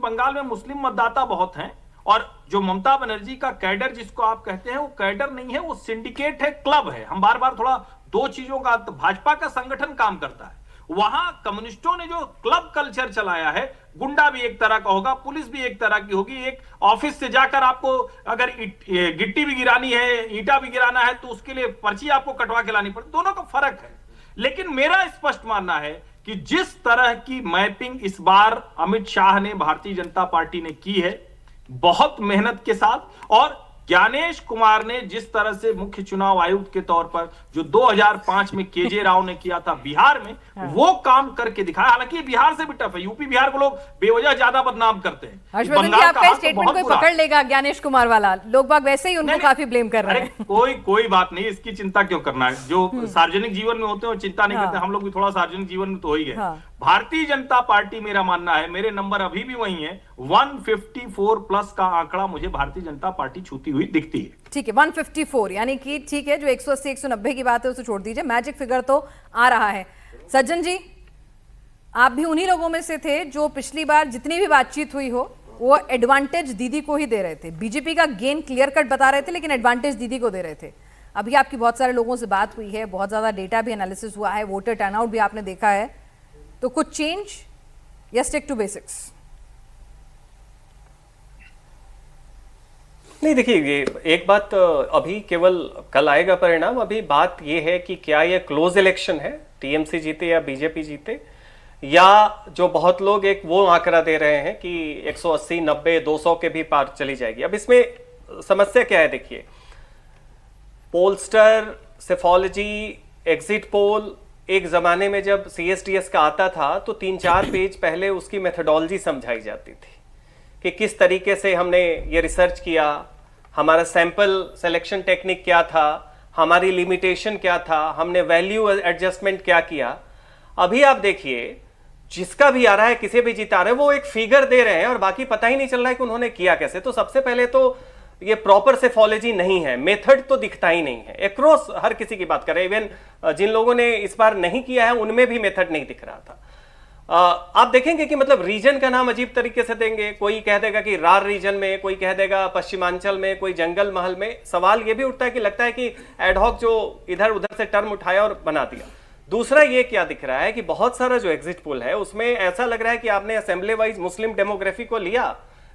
बंगाल में मुस्लिम मतदाता बहुत हैं, और जो ममता बनर्जी का कैडर जिसको आप कहते हैं, वो कैडर नहीं है, वो सिंडिकेट है, क्लब है। हम बार बार थोड़ा दो चीजों का, भाजपा का संगठन काम करता है, वहां कम्युनिस्टों ने जो क्लब कल्चर चलाया है, गुंडा भी एक तरह का होगा, पुलिस भी एक तरह की होगी। एक ऑफिस से जाकर आपको अगर गिट्टी भी गिरानी है, ईंटा भी गिराना है, तो उसके लिए पर्ची आपको कटवा के लानी पड़ती, दोनों का फर्क है। लेकिन मेरा स्पष्ट मानना है कि जिस तरह की मैपिंग इस बार अमित शाह ने, भारतीय जनता पार्टी ने की है, बहुत मेहनत के साथ, और ज्ञानेश कुमार ने जिस तरह से मुख्य चुनाव आयुक्त के तौर पर जो 2005 में केजे राव ने किया था बिहार में, वो काम करके दिखाया। हालांकि बिहार से भी टफ है, यूपी बिहार को लोग बेवजह ज्यादा बदनाम करते हैं। हर्षवर्धन जी, आपका स्टेटमेंट कोई पकड़ लेगा ज्ञानेश कुमार वाला, लोग बाग वैसे ही उनको काफी ब्लेम कर रहे हैं। कोई बात नहीं, इसकी चिंता क्यों करना है, जो सार्वजनिक जीवन में होते हैं चिंता नहीं करते, हम लोग भी थोड़ा सार्वजनिक जीवन में तो हो ही गए। भारतीय जनता पार्टी, मेरा मानना है, मेरे नंबर अभी भी वही है, 154 प्लस का आंकड़ा मुझे भारतीय जनता पार्टी छूती हुई दिखती है। ठीक है, 154, यानी कि ठीक है, जो 180 190 की बात है उसे छोड़ दीजिए, मैजिक फिगर तो आ रहा है। सज्जन जी, आप भी उन्हीं लोगों में से थे जो पिछली बार जितनी भी बातचीत हुई हो वो एडवांटेज दीदी को ही दे रहे थे, बीजेपी का गेन क्लियर कट बता रहे थे, लेकिन एडवांटेज दीदी को दे रहे थे। अभी आपकी बहुत सारे लोगों से बात हुई है, बहुत ज्यादा डेटा भी एनालिसिस हुआ है, वोटर टर्नआउट भी आपने देखा है, तो कुछ चेंज या स्टिक टू बेसिक्स? नहीं, देखिए, ये एक बात अभी केवल कल आएगा परिणाम। अभी बात ये है कि क्या ये क्लोज इलेक्शन है, टीएमसी जीते या बीजेपी जीते, या जो बहुत लोग एक वो आंकड़ा दे रहे हैं कि 180 90 200 के भी पार चली जाएगी। अब इसमें समस्या क्या है, देखिए, पोलस्टर, सेफोलॉजी, एग्जिट पोल, एक जमाने में जब सीएसटीएस का आता था तो 3-4 पेज पहले उसकी मेथोडोलॉजी समझाई जाती थी कि किस तरीके से हमने ये रिसर्च किया, हमारा सैंपल सिलेक्शन टेक्निक क्या था, हमारी लिमिटेशन क्या था, हमने वैल्यू एडजस्टमेंट क्या किया। अभी आप देखिए, जिसका भी आ रहा है, किसी भी जीता रहे हैं, वो एक फिगर दे रहे हैं और बाकी पता ही नहीं चल रहा है कि उन्होंने किया कैसे। तो सबसे पहले तो ये प्रॉपर सेफोलॉजी नहीं है, मेथड तो दिखता ही नहीं है। एक्रॉस हर किसी की बात करें, इवन जिन लोगों ने इस बार नहीं किया है उनमें भी मेथड नहीं दिख रहा था। आप देखेंगे कि मतलब रीजन का नाम अजीब तरीके से देंगे, कोई कह देगा कि रार रीजन में, कोई कह देगा पश्चिमांचल में, कोई जंगल महल में। सवाल यह भी उठता है कि लगता है कि एडहॉक जो इधर उधर से टर्म उठाया और बना दिया। दूसरा ये क्या दिख रहा है कि बहुत सारा जो एग्जिट पोल है उसमें ऐसा लग रहा है कि आपने असेंबली वाइज मुस्लिम डेमोग्राफी को लिया,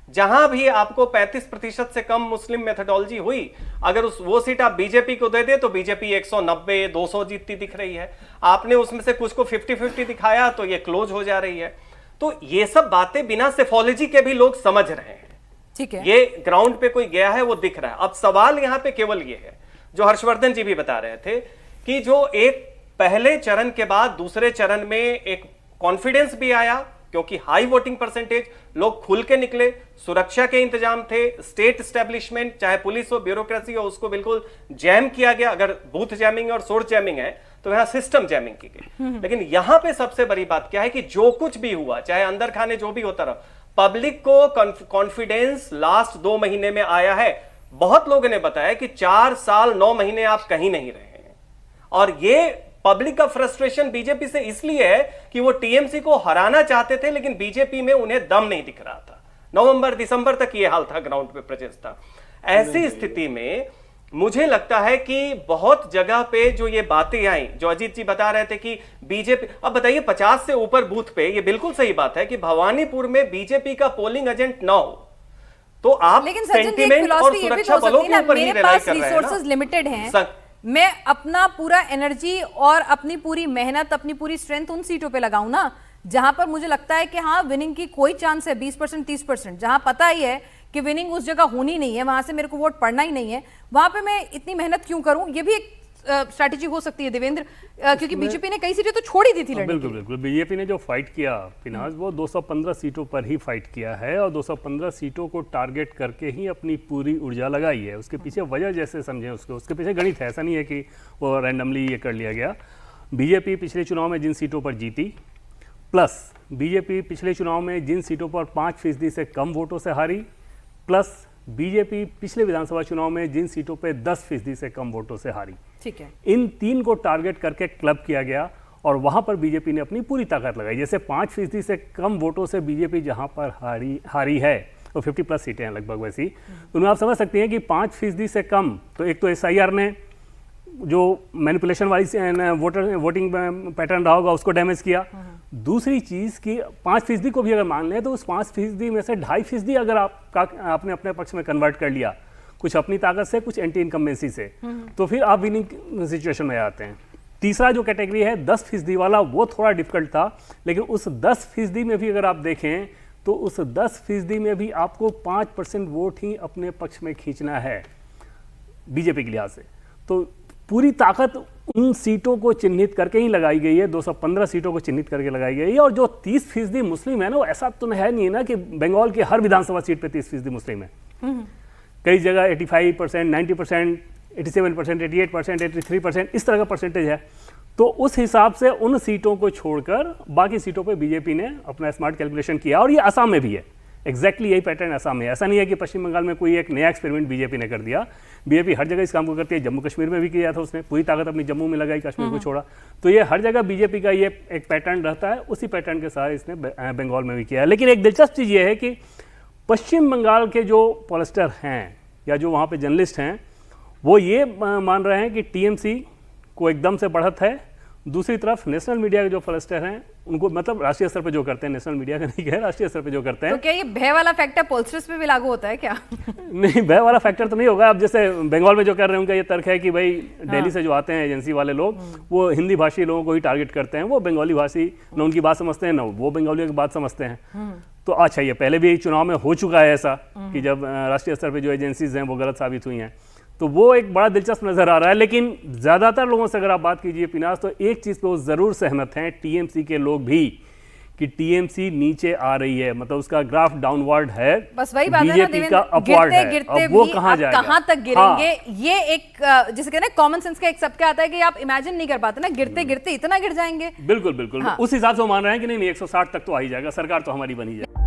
जहां भी आपको 35% से कम मुस्लिम मेथोडोलॉजी हुई, अगर वो सीट आप बीजेपी को दे दे तो बीजेपी 190 200 जीतती दिख रही है। आपने उसमें से कुछ को 50-50 दिखाया तो ये क्लोज हो जा रही है। तो ये सब बातें बिना सेफोलॉजी के भी लोग समझ रहे हैं, ठीक है, ये ग्राउंड पे कोई गया है वो दिख रहा है। अब सवाल यहां पे केवल ये है, जो हर्षवर्धन जी भी बता रहे थे, कि जो एक पहले चरण के बाद दूसरे चरण में एक कॉन्फिडेंस भी आया, क्योंकि हाई वोटिंग परसेंटेज, लोग खुल के निकले, सुरक्षा के इंतजाम थे, स्टेट एस्टेब्लिशमेंट चाहे पुलिस हो, ब्यूरोक्रेसी हो, उसको बिल्कुल जैम किया गया। अगर बूथ जैमिंग और सोर्स जैमिंग है तो यहां सिस्टम जैमिंग की गई। लेकिन यहां पे सबसे बड़ी बात क्या है कि जो कुछ भी हुआ, चाहे अंदर खाने जो भी होता रहा, पब्लिक को कॉन्फिडेंस लास्ट 2 महीने में आया है। बहुत लोगों ने बताया कि 4 साल 9 महीने आप कहीं नहीं रहे हैं, और ये पब्लिक का फ्रस्ट्रेशन बीजेपी से इसलिए है कि वो टीएमसी को हराना चाहते थे, लेकिन बीजेपी में उन्हें दम नहीं दिख रहा था। नवंबर दिसंबर तक ये हाल था, ग्राउंड पे प्रेजेंस था। ऐसी स्थिति में मुझे लगता है कि बहुत जगह पे जो ये बातें आई, जो अजीत जी बता रहे थे कि बीजेपी, अब बताइए 50 से ऊपर बूथ पे, ये बिल्कुल सही बात है कि भवानीपुर में बीजेपी का पोलिंग एजेंट ना हो तो आप सेंटिमेंट और सुरक्षा बलों के ऊपर ही रिलाई कर रहे हैं। लिमिटेड हैं, मैं अपना पूरा एनर्जी और अपनी पूरी मेहनत, अपनी पूरी स्ट्रेंथ उन सीटों पे लगाऊं ना जहां पर मुझे लगता है कि हाँ विनिंग की कोई चांस है, 20% 30%, जहां पता ही है कि विनिंग उस जगह होनी नहीं है, वहां से मेरे को वोट पड़ना ही नहीं है, वहां पे मैं इतनी मेहनत क्यों करूं? ये भी एक स्ट्रैटेजी हो सकती है देवेंद्र, क्योंकि बीजेपी ने कई सीटें तो छोड़ ही दी थी लड़ने। बिल्कुल बिल्कुल, बीजेपी ने जो फाइट किया फिनाज, वो 215 सीटों पर ही फाइट किया है और 215 सीटों को टारगेट करके ही अपनी पूरी ऊर्जा लगाई है। उसके पीछे वजह जैसे समझें उसको, उसके पीछे गणित है, ऐसा नहीं है कि वो रैंडमली ये कर लिया गया। बीजेपी पिछले चुनाव में जिन सीटों पर जीती, प्लस बीजेपी पिछले चुनाव में जिन सीटों पर 5% से कम वोटों से हारी, प्लस बीजेपी पिछले विधानसभा चुनाव में जिन सीटों पे 10% से कम वोटों से हारी, ठीक है, इन 3 को टारगेट करके क्लब किया गया और वहाँ पर बीजेपी ने अपनी पूरी ताकत लगाई। जैसे 5% से कम वोटों से बीजेपी जहाँ पर हारी है, वो 50+ सीटें हैं लगभग वैसी, तो उनमें आप समझ सकते हैं कि 5% से कम, तो एक तो SIR ने जो मैनिपुलेशन वाली वोटिंग पैटर्न रहा होगा उसको डैमेज किया। दूसरी चीज़ कि 5% को भी अगर मान लें तो उस 5% में से 2.5% अगर आपने अपने पक्ष में कन्वर्ट कर लिया, कुछ अपनी ताकत से, कुछ एंटी इनकम्बेंसी से, तो फिर आप विनिंग सिचुएशन में आते हैं। तीसरा जो कैटेगरी है 10% वाला, वो थोड़ा डिफिकल्ट था, लेकिन उस 10% में भी अगर आप देखें तो उस 10% में भी आपको 5% वोट ही अपने पक्ष में खींचना है बीजेपी के लिहाज से। तो पूरी ताकत उन सीटों को चिन्हित करके ही लगाई गई है, 215 सीटों को चिन्हित करके लगाई गई है। और जो 30% मुस्लिम है ना, वो ऐसा तो है नहीं है ना कि बंगाल की हर विधानसभा सीट पे 30% मुस्लिम है। कई जगह 85%, 90%, 87%, 88%, 83% इस तरह का परसेंटेज है। तो उस हिसाब से उन सीटों को छोड़कर बाकी सीटों पे बीजेपी ने अपना स्मार्ट कैलकुलेशन किया, और ये असम में भी है। एग्जैक्टली यही पैटर्न असम में है। ऐसा नहीं है कि पश्चिम बंगाल में कोई एक नया एक्सपेरिमेंट बीजेपी ने कर दिया। बीजेपी हर जगह इस काम को करती है। जम्मू कश्मीर में भी किया था उसने, पूरी ताकत अपनी जम्मू में लगाई, कश्मीर को छोड़ा। तो ये हर जगह बीजेपी का ये एक पैटर्न रहता है, उसी पैटर्न के साथ इसने बंगाल में भी किया है। लेकिन एक दिलचस्प चीज़ ये है कि पश्चिम बंगाल के जो पॉलिटिशियन हैं या जो वहाँ पे जर्नलिस्ट हैं, वो ये मान रहे हैं कि TMC को एकदम से बढ़त है। दूसरी तरफ नेशनल मीडिया के जो पॉलिटिशियन हैं उनको, मतलब राष्ट्रीय स्तर पे जो करते हैं, नेशनल मीडिया का नहीं है, राष्ट्रीय स्तर पे जो करते हैं। तो क्या ये भय वाला फैक्टर पोलस्टर्स पे भी लागू होता है क्या? नहीं, भय वाला फैक्टर तो नहीं होगा। अब जैसे बंगाल में जो कर रहे हैं उनका ये तर्क है कि भाई दिल्ली से जो आते हैं एजेंसी वाले लोग, वो हिंदी भाषी लोगों को ही टारगेट करते हैं। वो बंगाली भाषी न उनकी बात समझते हैं, न वो बंगालियों की बात समझते हैं। तो अच्छा, ये पहले भी चुनाव में हो चुका है ऐसा कि जब राष्ट्रीय स्तर पे जो एजेंसीज हैं वो गलत साबित हुई हैं। तो वो एक बड़ा दिलचस्प नजर आ रहा है। लेकिन ज़्यादातर लोगों से अगर आप बात कीजिए पिनास, तो एक चीज़ पे वो ज़रूर सहमत हैं TMC के लोग भी, कि TMC नीचे आ रही है, मतलब उसका ग्राफ डाउनवर्ड है। बस वही बात है ना देवेंद्र, गिरते गिरते वो भी कहाँ अब जाएगा, कहाँ तक गिरेंगे। हाँ। ये एक जिसे कहते हैं कॉमन सेंस का एक सबके आता है कि आप इमेजिन नहीं कर पाते ना, गिरते गिरते इतना गिर जाएंगे। बिल्कुल बिल्कुल। हाँ। उस हिसाब से वो मान रहे हैं कि नहीं 160 तक तो आ ही जाएगा, सरकार तो हमारी बनी जाएगी।